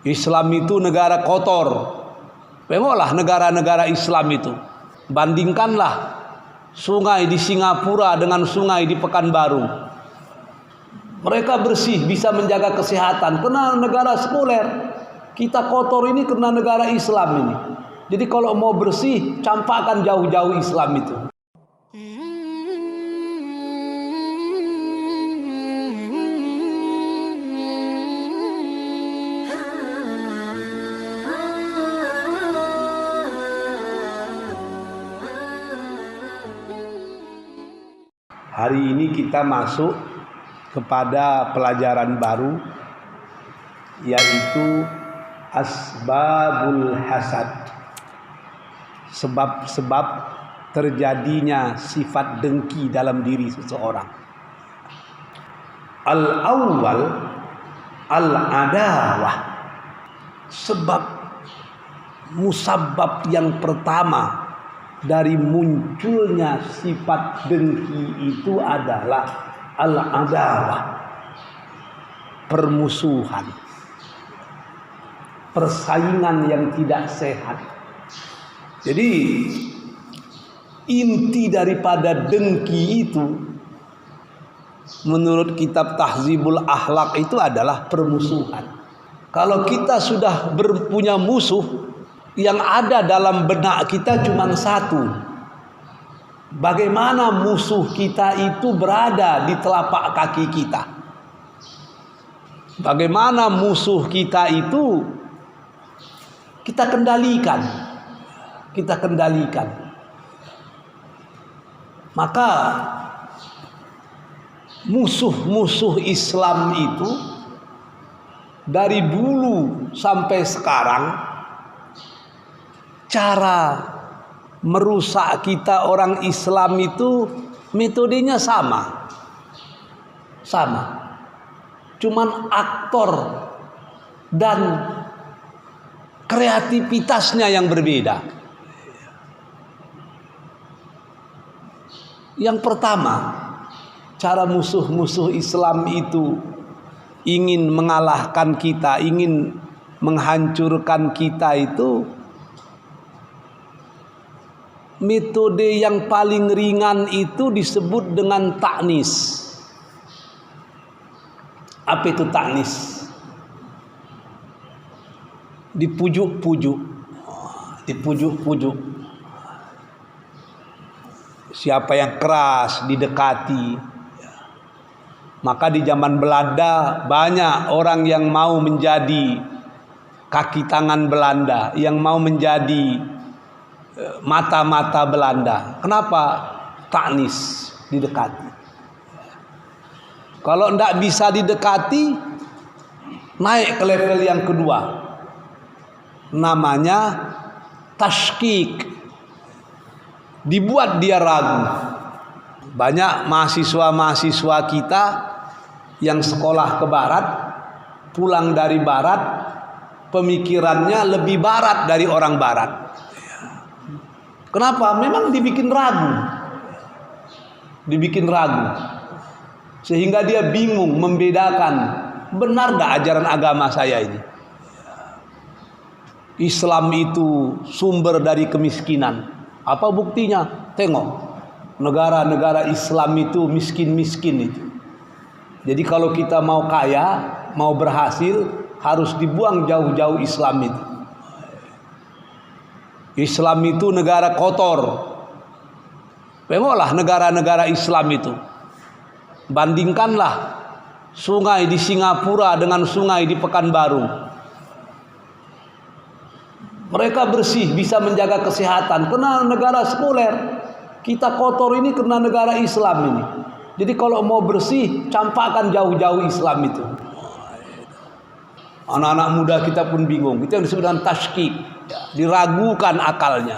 Islam itu negara kotor. Tengoklah negara-negara Islam itu. Bandingkanlah sungai di Singapura dengan sungai di Pekanbaru. Mereka bersih, bisa menjaga kesehatan karena negara sekuler. Kita kotor ini karena negara Islam ini. Jadi kalau mau bersih, campakkan jauh-jauh Islam itu. Hari ini kita masuk kepada pelajaran baru, yaitu asbabul hasad. Sebab-sebab terjadinya sifat dengki dalam diri seseorang. Al-awwal al-adawah. Sebab musabbab yang pertama dari munculnya sifat dengki itu adalah al-adawah, permusuhan, persaingan yang tidak sehat. Jadi inti daripada dengki itu menurut kitab Tahzibul Akhlaq itu adalah permusuhan. Kalau kita sudah punya musuh, yang ada dalam benak kita cuma satu. Bagaimana musuh kita itu berada di telapak kaki kita? Bagaimana musuh kita itu kita kendalikan? Kita kendalikan. Maka musuh-musuh Islam itu dari dulu sampai sekarang, cara merusak kita orang Islam itu metodenya sama. Cuman aktor dan kreativitasnya yang berbeda. Yang pertama, cara musuh-musuh Islam itu ingin mengalahkan kita, ingin menghancurkan kita itu, metode yang paling ringan itu disebut dengan taknis. Apa itu taknis? Dipujuk-pujuk. Siapa yang keras didekati. Maka di zaman Belanda banyak orang yang mau menjadi kaki tangan Belanda, yang mau menjadi mata-mata Belanda. Kenapa? Taknis, didekati. Kalau tidak bisa didekati, naik ke level yang kedua. Namanya tashkik. Dibuat dia ragu. Banyak mahasiswa-mahasiswa kita yang sekolah ke barat, pulang dari barat, pemikirannya lebih barat dari orang barat. Kenapa? Memang dibikin ragu. Sehingga dia bingung membedakan, benar gak ajaran agama saya ini? Islam itu sumber dari kemiskinan. Apa buktinya? Tengok, negara-negara Islam itu miskin-miskin itu. Jadi kalau kita mau kaya, mau berhasil, harus dibuang jauh-jauh Islam itu. Islam itu negara kotor. Tengoklah negara-negara Islam itu. Bandingkanlah sungai di Singapura dengan sungai di Pekanbaru. Mereka bersih, bisa menjaga kesehatan karena negara sekuler. Kita kotor ini karena negara Islam ini. Jadi kalau mau bersih, campakkan jauh-jauh Islam itu. Anak-anak muda kita pun bingung. Itu yang disebut dengan tashkik. Diragukan akalnya.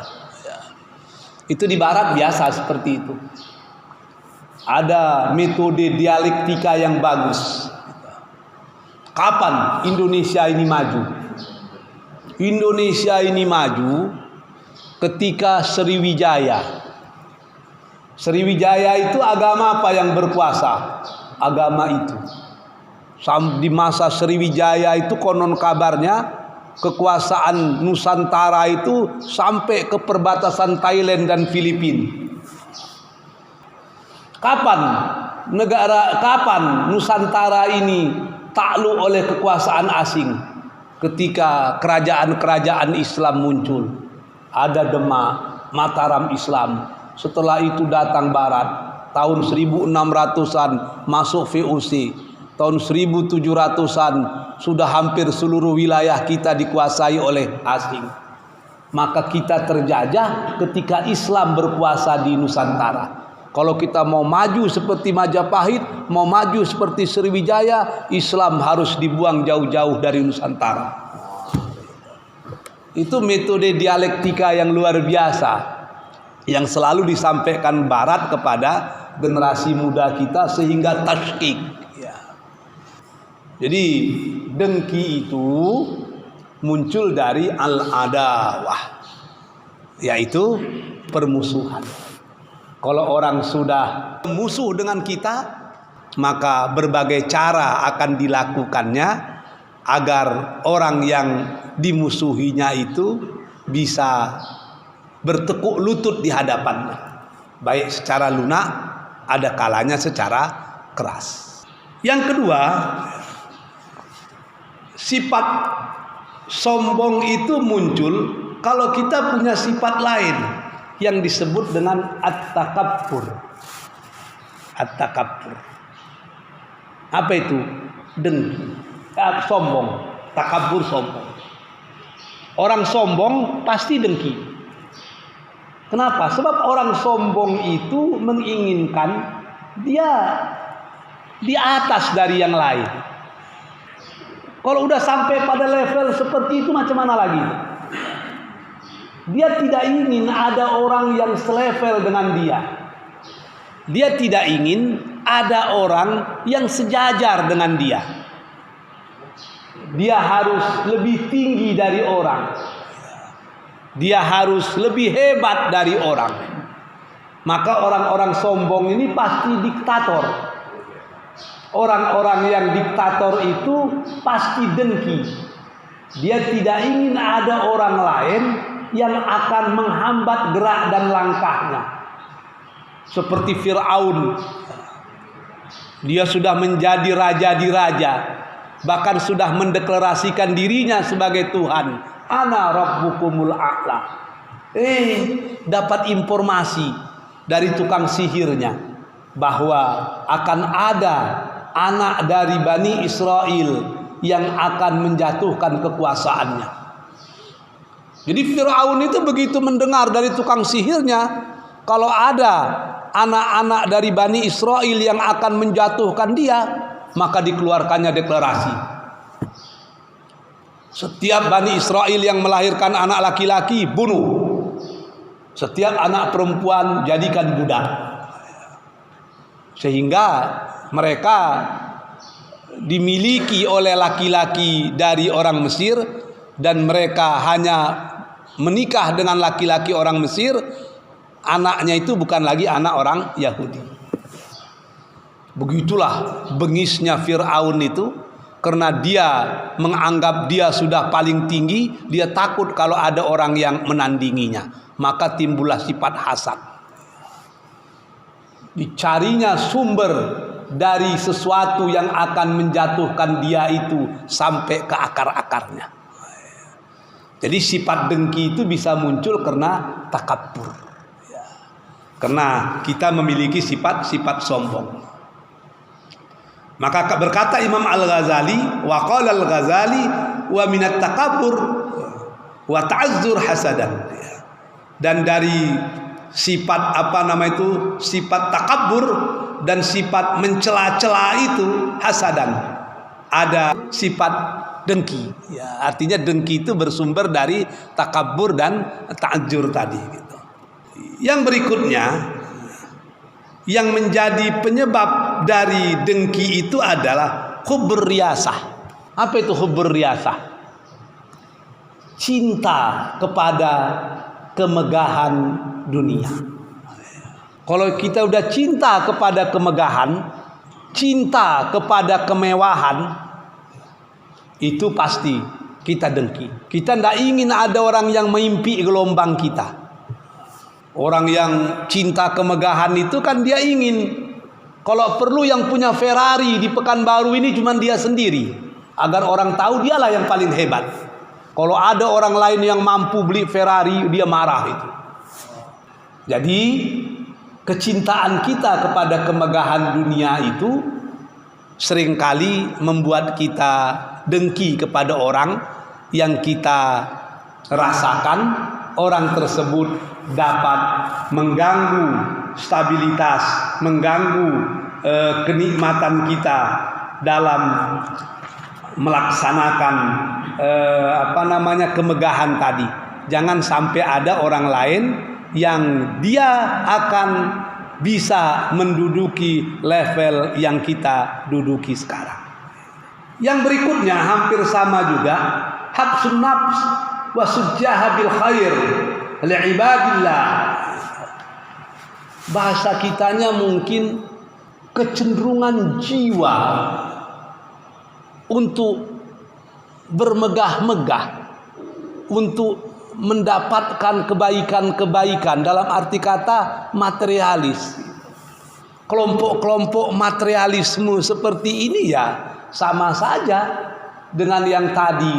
Itu di barat biasa seperti itu. Ada metode dialektika yang bagus. Kapan Indonesia ini maju? Indonesia ini maju ketika Sriwijaya. Sriwijaya itu agama apa yang berkuasa? Agama itu. Di masa Sriwijaya itu konon kabarnya kekuasaan Nusantara itu sampai ke perbatasan Thailand dan Filipina. Kapan Nusantara ini takluk oleh kekuasaan asing? Ketika kerajaan-kerajaan Islam muncul. Ada Demak, Mataram Islam. Setelah itu datang Barat. Tahun 1600-an masuk VOC. Tahun 1700-an sudah hampir seluruh wilayah kita dikuasai oleh asing. Maka kita terjajah ketika Islam berkuasa di Nusantara. Kalau kita mau maju seperti Majapahit, mau maju seperti Sriwijaya, Islam harus dibuang jauh-jauh dari Nusantara. Itu metode dialektika yang luar biasa yang selalu disampaikan Barat kepada generasi muda kita sehingga tasykik. Jadi dengki itu muncul dari al-adawah, yaitu permusuhan. Kalau orang sudah musuh dengan kita, maka berbagai cara akan dilakukannya agar orang yang dimusuhinya itu bisa bertekuk lutut di hadapannya, baik secara lunak, ada kalanya secara keras. Yang kedua, sifat sombong itu muncul kalau kita punya sifat lain yang disebut dengan at-takabbur. At-takabbur. Apa itu? Dengki. Sombong. Takabbur sombong. Orang sombong pasti dengki. Kenapa? Sebab orang sombong itu menginginkan dia di atas dari yang lain. Kalau udah sampai pada level seperti itu macam mana lagi? Dia tidak ingin ada orang yang selevel dengan dia. Dia tidak ingin ada orang yang sejajar dengan dia. Dia harus lebih tinggi dari orang. Dia harus lebih hebat dari orang. Maka orang-orang sombong ini pasti diktator. Orang-orang yang diktator itu pasti dengki. Dia tidak ingin ada orang lain yang akan menghambat gerak dan langkahnya. Seperti Fir'aun. Dia sudah menjadi raja di raja. Bahkan sudah mendeklarasikan dirinya sebagai Tuhan. Ana rabbukumul a'la. Dapat informasi dari tukang sihirnya bahwa akan ada anak dari Bani Israel yang akan menjatuhkan kekuasaannya. Jadi Fir'aun itu begitu mendengar dari tukang sihirnya kalau ada anak-anak dari Bani Israel yang akan menjatuhkan dia, maka dikeluarkannya deklarasi. Setiap Bani Israel yang melahirkan anak laki-laki bunuh. Setiap anak perempuan jadikan budak. Sehingga mereka dimiliki oleh laki-laki dari orang Mesir dan mereka hanya menikah dengan laki-laki orang Mesir, anaknya itu bukan lagi anak orang Yahudi. Begitulah bengisnya Fir'aun itu, karena dia menganggap dia sudah paling tinggi, dia takut kalau ada orang yang menandinginya, maka timbullah sifat hasad. Dicarinya sumber dari sesuatu yang akan menjatuhkan dia itu sampai ke akar-akarnya. Jadi sifat dengki itu bisa muncul karena takabbur. Karena kita memiliki sifat-sifat sombong. Maka berkata Imam Al-Ghazali, wa qala Al-Ghazali wa minat takabbur wa ta'azzur hasadan. Dan dari sifat sifat takabbur dan sifat mencela-cela itu hasadan, ada sifat dengki. Ya, artinya dengki itu bersumber dari takabbur dan ta'azzur tadi. Gitu. Yang berikutnya, yang menjadi penyebab dari dengki itu adalah hubbur riyasah. Apa itu hubbur riyasah? Cinta kepada kemegahan dunia. Kalau kita udah cinta kepada kemegahan, cinta kepada kemewahan, itu pasti kita dengki. Kita tidak ingin ada orang yang mengimpi gelombang kita. Orang yang cinta kemegahan itu kan dia ingin, kalau perlu yang punya Ferrari di Pekanbaru ini cuma dia sendiri, agar orang tahu dialah yang paling hebat. Kalau ada orang lain yang mampu beli Ferrari, dia marah itu. Jadi kecintaan kita kepada kemegahan dunia itu seringkali membuat kita dengki kepada orang yang kita rasakan orang tersebut dapat mengganggu stabilitas, mengganggu kenikmatan kita dalam melaksanakan kemegahan tadi. Jangan sampai ada orang lain yang dia akan bisa menduduki level yang kita duduki sekarang. Yang berikutnya hampir sama juga, habsun nafs wa sujjaha bil khair li ibadillah. Bahasa kitanya mungkin kecenderungan jiwa untuk bermegah-megah, untuk mendapatkan kebaikan-kebaikan, dalam arti kata materialis. Kelompok-kelompok materialisme seperti ini ya sama saja dengan yang tadi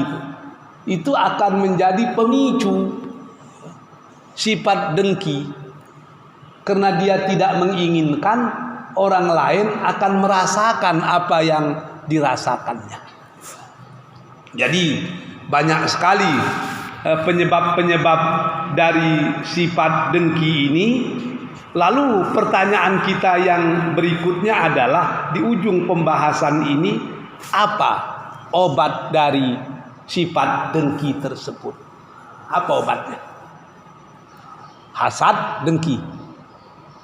itu akan menjadi pemicu sifat dengki, karena dia tidak menginginkan orang lain akan merasakan apa yang dirasakannya. Jadi banyak sekali penyebab-penyebab dari sifat dengki ini. Lalu pertanyaan kita yang berikutnya adalah, di ujung pembahasan ini, apa obat dari sifat dengki tersebut? Apa obatnya? Hasad, dengki.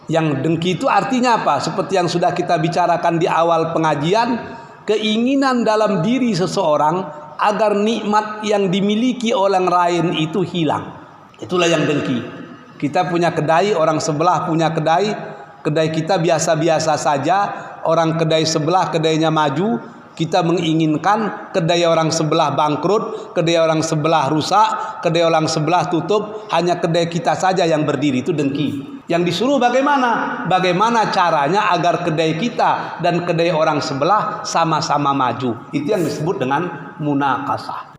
Yang dengki itu artinya apa? Seperti yang sudah kita bicarakan di awal pengajian, keinginan dalam diri seseorang agar nikmat yang dimiliki orang lain itu hilang. Itulah yang dengki. Kita punya kedai, orang sebelah punya kedai kita biasa-biasa saja, orang kedai sebelah kedainya maju, kita menginginkan kedai orang sebelah bangkrut, kedai orang sebelah rusak, kedai orang sebelah tutup, hanya kedai kita saja yang berdiri. Itu dengki. Yang disuruh bagaimana? Bagaimana caranya agar kedai kita dan kedai orang sebelah sama-sama maju. Itu yang disebut dengan munakasah.